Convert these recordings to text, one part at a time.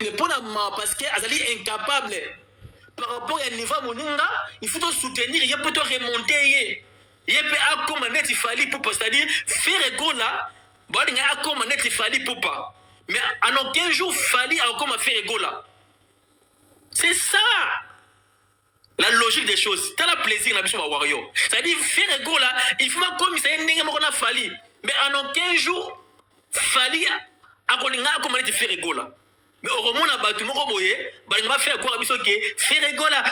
incapable parce que azali incapable par rapport à niveau moninga il faut te soutenir il peut te remonter il peut accompagner il fallait pour c'est-à-dire faire égola bon il accompagner il fallait pour pas mais en aucun jour fallait encore faire égola c'est ça la logique des choses t'as le plaisir na biso wario c'est-à-dire faire égola il faut comme ça ndenge moko na fallait mais en aucun jour fallait akolinga accompagner faire égola mais au moment où batu moko boye balinga faire quoi biso ke faire égola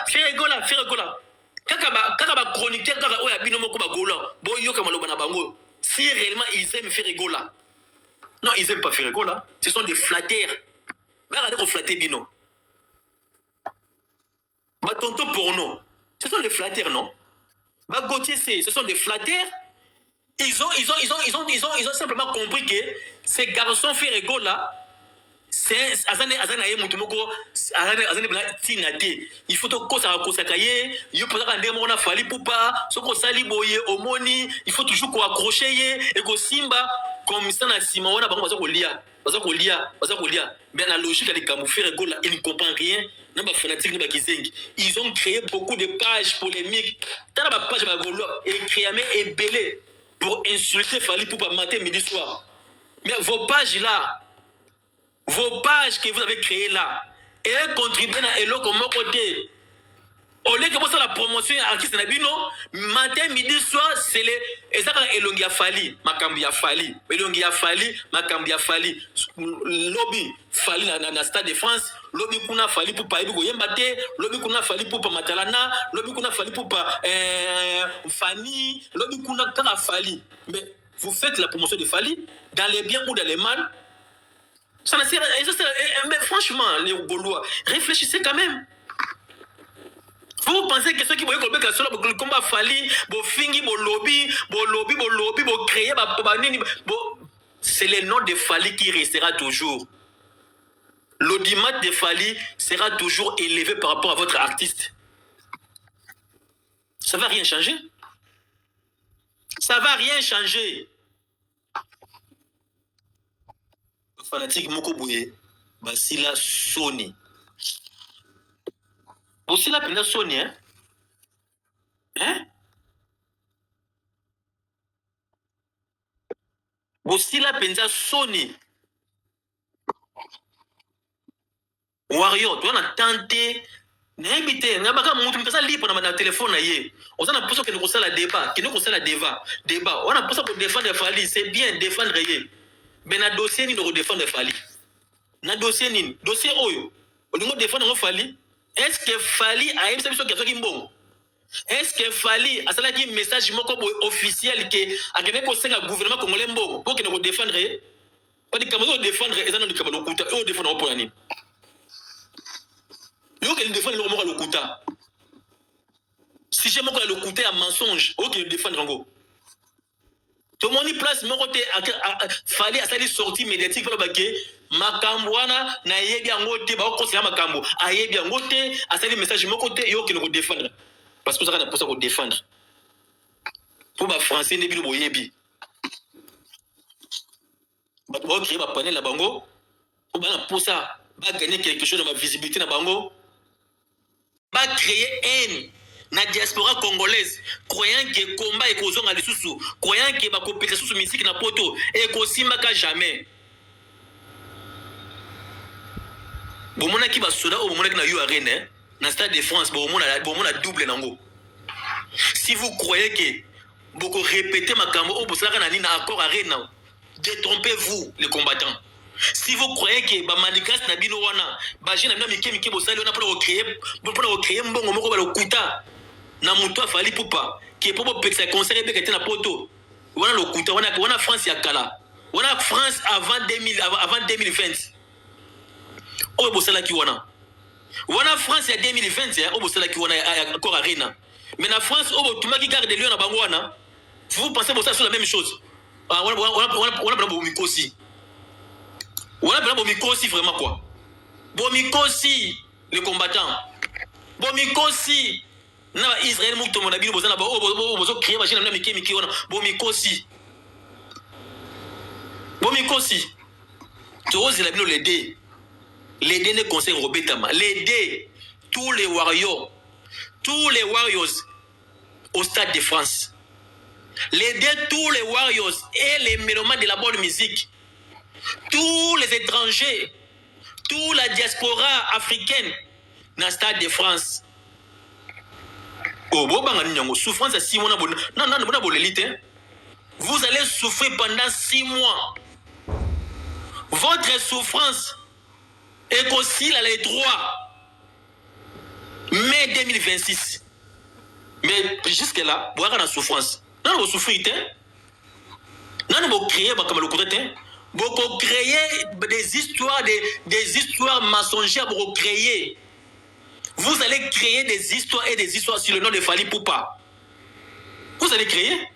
kaka ba chroniqueur kaka oya bino moko ba gola bo yoka maloba na bango si réellement ils aiment faire égola non ils aiment pas faire égola ce sont des flatteurs regardez qu'on flatter bino ba tonto porno ce sont des flatteurs non ba Gauthier ce sont des flatteurs ils ont simplement compris que ces garçons faire égola c'est azane aye mutu moko azane bla tinate il faut to kosa kaye yo poza ndemo on a fali pupa soko sali boye omoni il faut toujours ko accrocher ye et ko simba comme ça na sima on a bango baza ko lia mais la logique des camoufler gola il ne comprend rien na ba fanatique ni ba kisengi ils ont créé beaucoup de pages polémiques dans la page ba golo écrit et belé pour insulter fali pupa matin midi soir mais vos pages là vos pages que vous avez créées là et contribuent à l'eau mon côté. Au lieu que vous fassiez la promotion à qui c'est nabino, matin, midi, soir, c'est les. Et ça, elongi a fali, makambi a fali, elongi a fali, makambi a fali. Lobby fali na Stade de France, lobby kuna fali pour pas ibu yembate, lobby kuna fali pour pas matalana, lobby kuna fali pour pas Fanny, lobby kuna kara fali. Mais vous faites la promotion de fali dans les biens ou dans les mal. Ça mais franchement, les Gaulois, réfléchissez quand même. Vous pensez que ceux qui vont le combat Fali, bo fingi, bo lobby, bo créer, c'est le nom de Fali qui restera toujours. L'audimat de Fali sera toujours élevé par rapport à votre artiste. Ça va rien changer. Ça va rien changer. Fanatique moko boye basila Sony bosila penda Sony bosila penza Sony Wario tu na tenter n'habite ngabaka mutu mkasa lipo na téléphone na ye on a poso que nous la débat qui nous débat on a poso pour défendre Fali c'est bien défendre ye mais na dossier ni no défendre Fali na dossier ni dossier oyo on nous défendre Fali est-ce que Fali a une solution qui mbongo est-ce que Fali a ça qui message moko officiel que a gagné ko senga gouvernement congolais mbongo pour que nous défendre pas de Cameroun défendre et ça non de Cameroun kuta o défendre pour ani yo que défendre le moko le kuta si j'ai moko le kuta un mensonge o que défendre ngo tout le monde place mon côté fallait à cette sortie médiatique pour le baquet makambwana na yebi ngote ba conseiller makambo ayebi ngote à cette message mon côté yo qui nous défendre parce que ça n'a pas ça pour défendre pour ba français ne bi bo yebi ba to créer ba panel la bango pour ba pour ça ba gagner quelque chose dans ma visibilité na bango ba créer haine na diaspora congolaise croyant que combat et kozonga lisusu croyant que ba kopeka susu musique na poto et ko simbaka jamais bomona ki ba soda o bomona ki na yo arena na Stade de France bomona double nango si vous croyez que boko répéter makambo o bosaka na nina accord arena détrompez-vous les combattants. Si vous croyez que ba manigas na bino wana ba jina na mike bosali wana pour créer mbongo moko ba lokuta na muto afali pupa qui pour peksa conseil be kete na poto wana lokuta wana France ya kala wana France avant 2020 o bosala ki wana France ya 2020 o bosala ki wana encore arena mais na France o botumaki garde de lion na bango wana vous pensez bosala sur la même chose wana bomikosi wana bomikosi vraiment quoi bomikosi les combattants bomikosi na Israël muto mona bino bozana ba bozo créer machine na miki wana bomikosi to ose la bino les deux L'aider ne conseille Robetama. L'aider tous les warriors au Stade de France. L'aider tous les warriors et les mélomanes de la bonne musique. Tous les étrangers, toute la diaspora africaine dans le Stade de France. Oh, souffrance à 6 mois. Non, l'élite. Vous allez souffrir pendant 6 mois. Votre souffrance est aussi là les 3 mai 2026. Mais jusque-là, vous avez la souffrance. Non, vous souffrez. Non, vous créez comme le côté. Vous créez des histoires mensongères. Vous créez. Vous allez créer des histoires et des histoires sur le nom de Fally Poupa. Vous allez créer.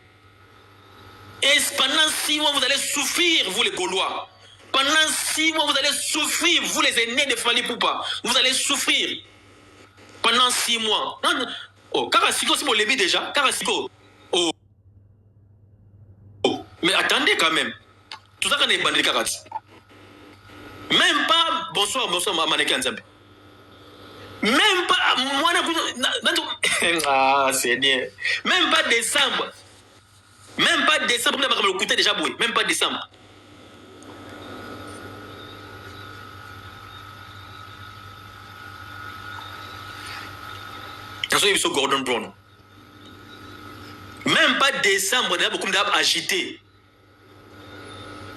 Et pendant 6 mois, vous allez souffrir, vous les Gaulois. Pendant 6 mois, vous allez souffrir, vous les aînés de Fally Poupa. Vous allez souffrir. Pendant 6 mois. Non, non. Oh, Karasiko, c'est mon lévi déjà. Karasiko. Oh. Oh. Mais attendez quand même. Tout ça, quand on est bandé Karas. Même pas. Bonsoir, Mannequin Nzambe. Même pas. Moi, ah, Seigneur. Même pas décembre. Même pas décembre. Le coûter déjà boué. Même pas décembre. Gordon Brown. Même pas décembre, il y a beaucoup d'arbres agités.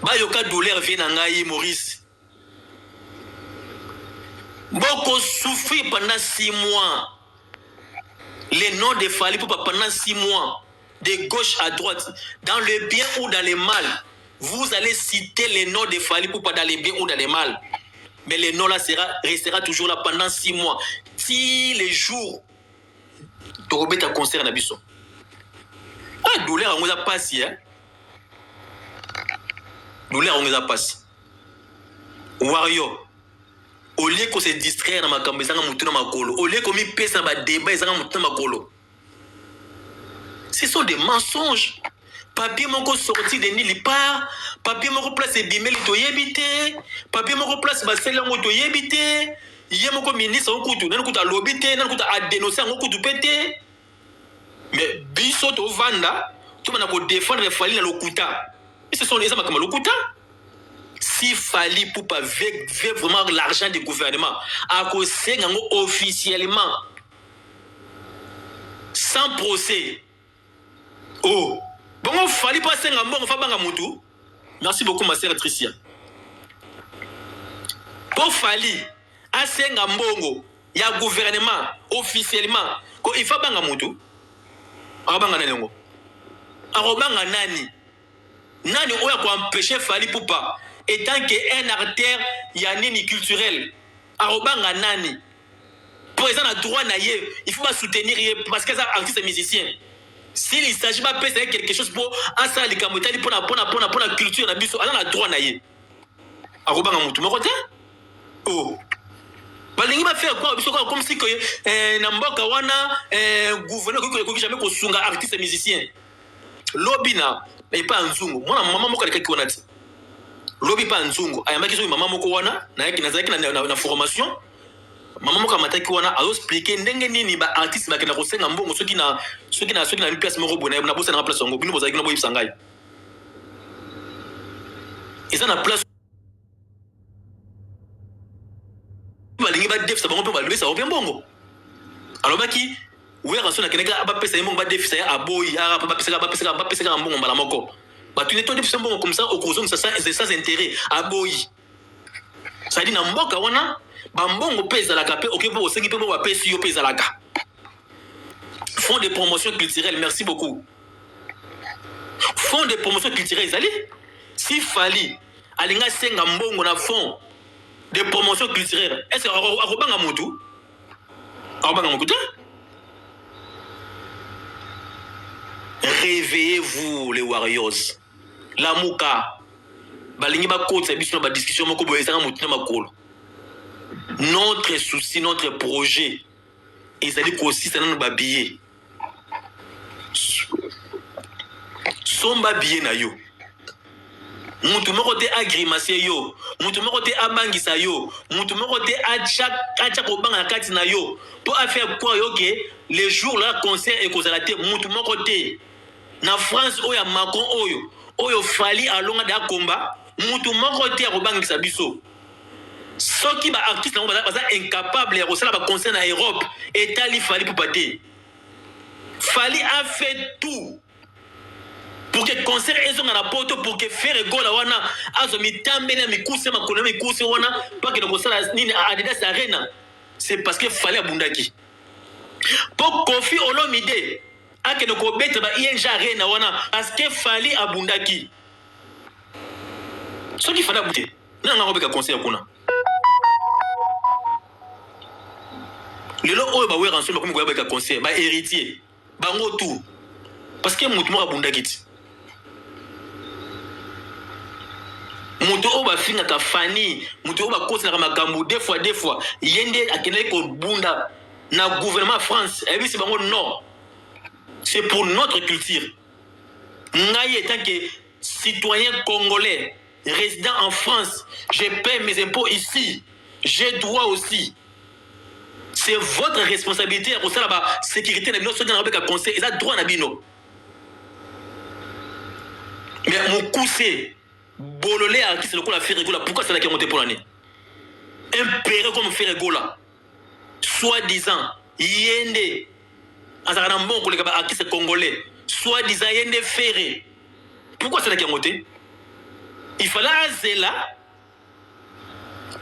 Bayoka douleur vient en Maurice. Beaucoup souffrir pendant 6 mois. Les noms de Fally Poupa pendant 6 mois. De gauche à droite. Dans le bien ou dans le mal. Vous allez citer les noms de Fally Poupa dans le bien ou dans le mal. Mais les noms là restera toujours là pendant 6 mois. Si les jours. Tu remets un concert à Nabiso. Ah, douleur, on a passé. Hein? Douleur, on a passé. Wario. Au lieu qu'on se distraire dans ma campagne, au lieu qu'on me pèse dans ma débat, ce sont des mensonges. Papier mon sorti de nulle part. Papier mon place est bimé, il doit éviter. Papier mon place, c'est là où il doit éviter. Il y a mon ministre, on coûte, on coûte à l'obité, on coûte à dénoncer, on coûte à péter. Mais Bissot au Vanda, tout le monde a défendre les Fally dans le Kuta. Et ce sont les hommes comme le Kuta. Si Fally Poupa veut vraiment l'argent du gouvernement, à cause officiellement, sans procès. Oh, bon, Fally pas 5 ans, on va Moutou. Merci beaucoup, ma sœur Tricia. Pour Fally, à 5 ans, il y a gouvernement officiellement, il faut pas Moutou. Arabanga nango. Arabanga nani. Nani oya ko empêcher Fally Poupa étant que un artère yanini culturel. Arabanga nani. Pour ça na droit na ye, il faut pas soutenir parce que ça artiste et musicien. S'il il s'agit pas de quelque chose pour asa li kamotali pour la culture na biso, ala na droit na ye. Arabanga mutu me côté? Oh. Balingi ba faire quoi biso comme si que na mboka wana gouverneur ko jamais ko sunga artiste musicien lobby na et pas nzungu mwana mama moko alika kiona ti lobby pas nzungu ayamba kiso mama moko wana na yaki nazaki na formation mama moko amataki wana azo expliquer ndenge nini ba artiste ba kena ko senga mbongo soki na une place moko bona na bosa na place ngo bino bozaki na boyip sangai isa na place balingi ba def sa bango pe ba lobesa o bien bongo alobaki wera sona keneka ba pesa mbongo ba def sa ya aboyi ara ba pesa mbongo mbala moko ba tu ne to def sa mbongo comme ça au cause ça sans intérêt aboyi ça dit na mboka wana ba mbongo pesa la kapé OK pour osengi pe ba pesa yo pesa la ka fonds de promotion culturelle merci beaucoup fonds de promotion culturelle zali si Fally alinga senga mbongo na fonds de promotion culturelle. Est-ce que Arobanga Moutou? Arobanga Moutou? Réveillez-vous les warriors. La mouka. Balingi ba côte c'est biso ba discussion moko boye sanga Moutou na makolo. Notre souci, notre projet. Ils allaient aussi ça nous babiller. Somba billet na yo. Moutou moko te agrimacer yo. mutu moko te abangisa yo, mutu moko te acha kobanga kati na yo pour faire quoi yo que les jours là concert et kozala te mutu moko te na France oya Macron oyo fali alonga da combat mutu moko te akobangisa biso soki ba artiste nango baza incapable ya kosala ba concert na Europe etali fali pour pate fali a fait tout pour que concert ezonga na poto pour que faire gola wana azo mitambele mikuse makolo mikuse wana pas que kosala nini Adidas Arena c'est parce que fali abundaki pour Kofi Olomide akende kobeta ba ING Arena wana parce que fali abundaki soki fali abute nanga kobeka concert kuna lelo oyo ba wera ensemble comme kobeka concert ba héritier bango tout parce que mutu moko abundaki ti mutu oyo bafingaka fani mutu oyo bakotelaka makambo deux fois yende akendaki kobunda na gouvernement France ayebisi bango non c'est pour notre culture ngai étant que citoyen congolais résident en France je paie mes impôts ici j'ai droit aussi c'est votre responsabilité à kosala ba sécurité na bino soki na beka conseil eza droit na bino mais mokuse bololé artiste lokola Ferregola pourquoi ça n'a qu'à monter pour l'année un péré comme Ferregola soi-disant yende azara na mbongo les artistes congolais soi-disant yende ferré pourquoi ça n'a qu'à monter il fallait azela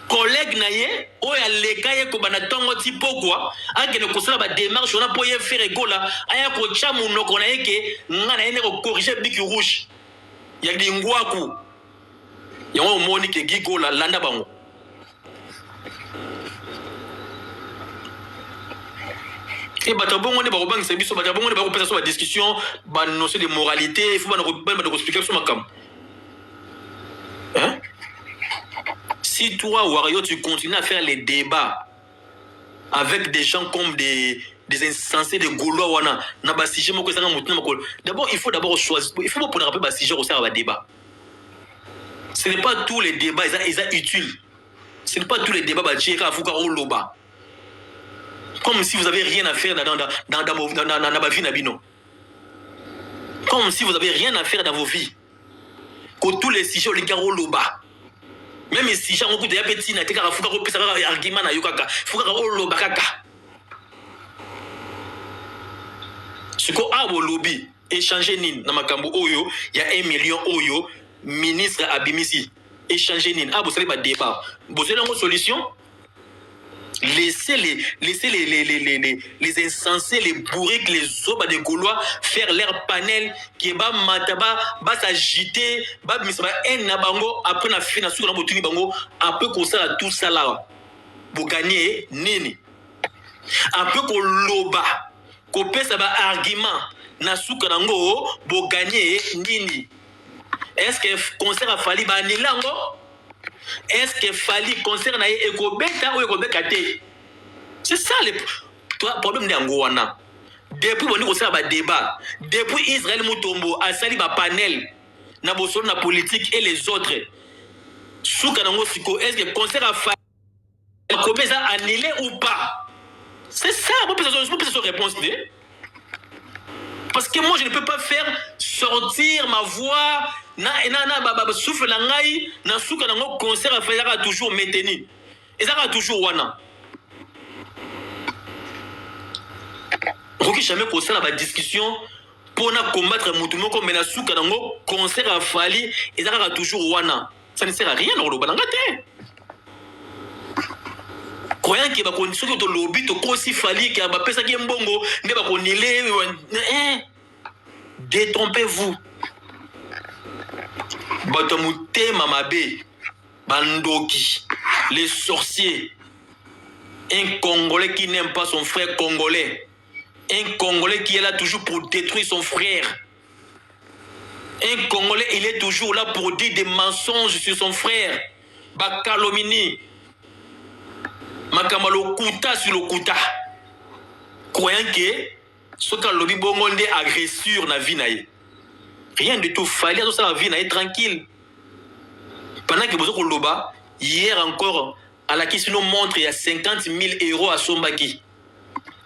collègue na ye oya leka ye ko bana tongo ti pokwa akene kosala ba démarche on a pour ye Ferregola aya ko chamu noko na yeke ngana yene ko corriger biki rouge ya dingwaku yango moni ke gigola landa bango et batabongo ne ba robangisa biso batabongo ne ba kopesa so ba discussion ba notion de moralité il faut ba ko expliquer sur makam hein. Si toi, Wario, tu continues à faire les débats avec des gens comme des insensés, des Gaulois, d'abord, il faut d'abord choisir. Il faut pas prendre un peu de sujet au sein d'un débat. Ce n'est pas tous les débats, ils sont utiles. Ce n'est pas tous les débats, comme si vous n'avez rien à faire dans ma vie, Nabino. Comme si vous n'avez rien à faire dans vos vies. Que tous les sujets, les gars, même si j'ai un coup de petit, n'a été qu'à foutre un argument à Yukaka, foutre un bakaka. Ce qu'on a au lobby, échanger nin, dans ma cambo oyo, il y a 1 million oyo, ministre Abimisi, échanger nin, ah, vous savez pas débat. Vous avez une solution? Laissez les insensés, les bourriques, les obas de Gaulois faire leur panel qui va mataba, va s'agiter, va misaba en nabango après na fin na sou na botuni bango après qu'on ça tout ça là pour gagner nini après qu'on loba qu'on pèse ba argument na sou kanango pour gagner nini est-ce que concert a fallu ba nilango. Est-ce que fali concerne ekobeta ou ekobeka te? C'est ça le problème de Angoana. Depuis on dit ça ba débat, depuis Israël Mutombo a sali ba panel na boso na politique et les autres. Souka nango siko est-ce que concerne a fali ekobeta annulé ou pas? C'est ça, moi peut-être son réponse né. Parce que moi je ne peux pas faire sortir ma voix na souffle la ngai na souka nango concert a faire toujours maintenu et ça va toujours wana roki jamais concert la discussion pour na combattre mutu moko mais na souka nango concert a fallu et ça va toujours wana ça ne sert à rien dans le bananga te croyant que ba condition que to lobby to kosi fali que ba pesa ki mbongo ne ba konile détrompez-vous. Batamute Mamabe, Bandoki, les sorciers, un Congolais qui n'aime pas son frère congolais, un Congolais qui est là toujours pour détruire son frère, un Congolais il est toujours là pour dire des mensonges sur son frère, Bakalomini, Makamalo Kuta sur le Kuta, croyant que ce que le Bibongonde agressure na vie naïe. Rien de tout, fallait que ça la vie naïe tranquille. Pendant que vous avez loba, Hier encore, à la question montre il y a 50 000 euros à Sombaki.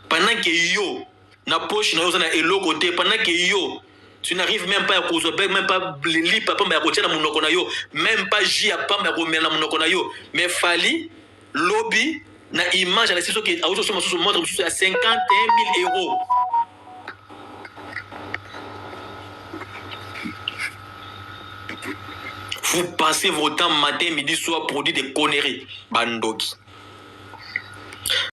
Pendant que yo, na poche, na yo, na elo côté, pendant que yo, tu n'arrives même pas à cause, même pas li papa mais à côté na monoko na yo, même pas j à pas mais à monoko na yo, mais fali lobby na image à la situation qui a autre chose montre à 51 000 euros. Vous passez votre temps matin, midi, soir, produit des conneries. Bandoki.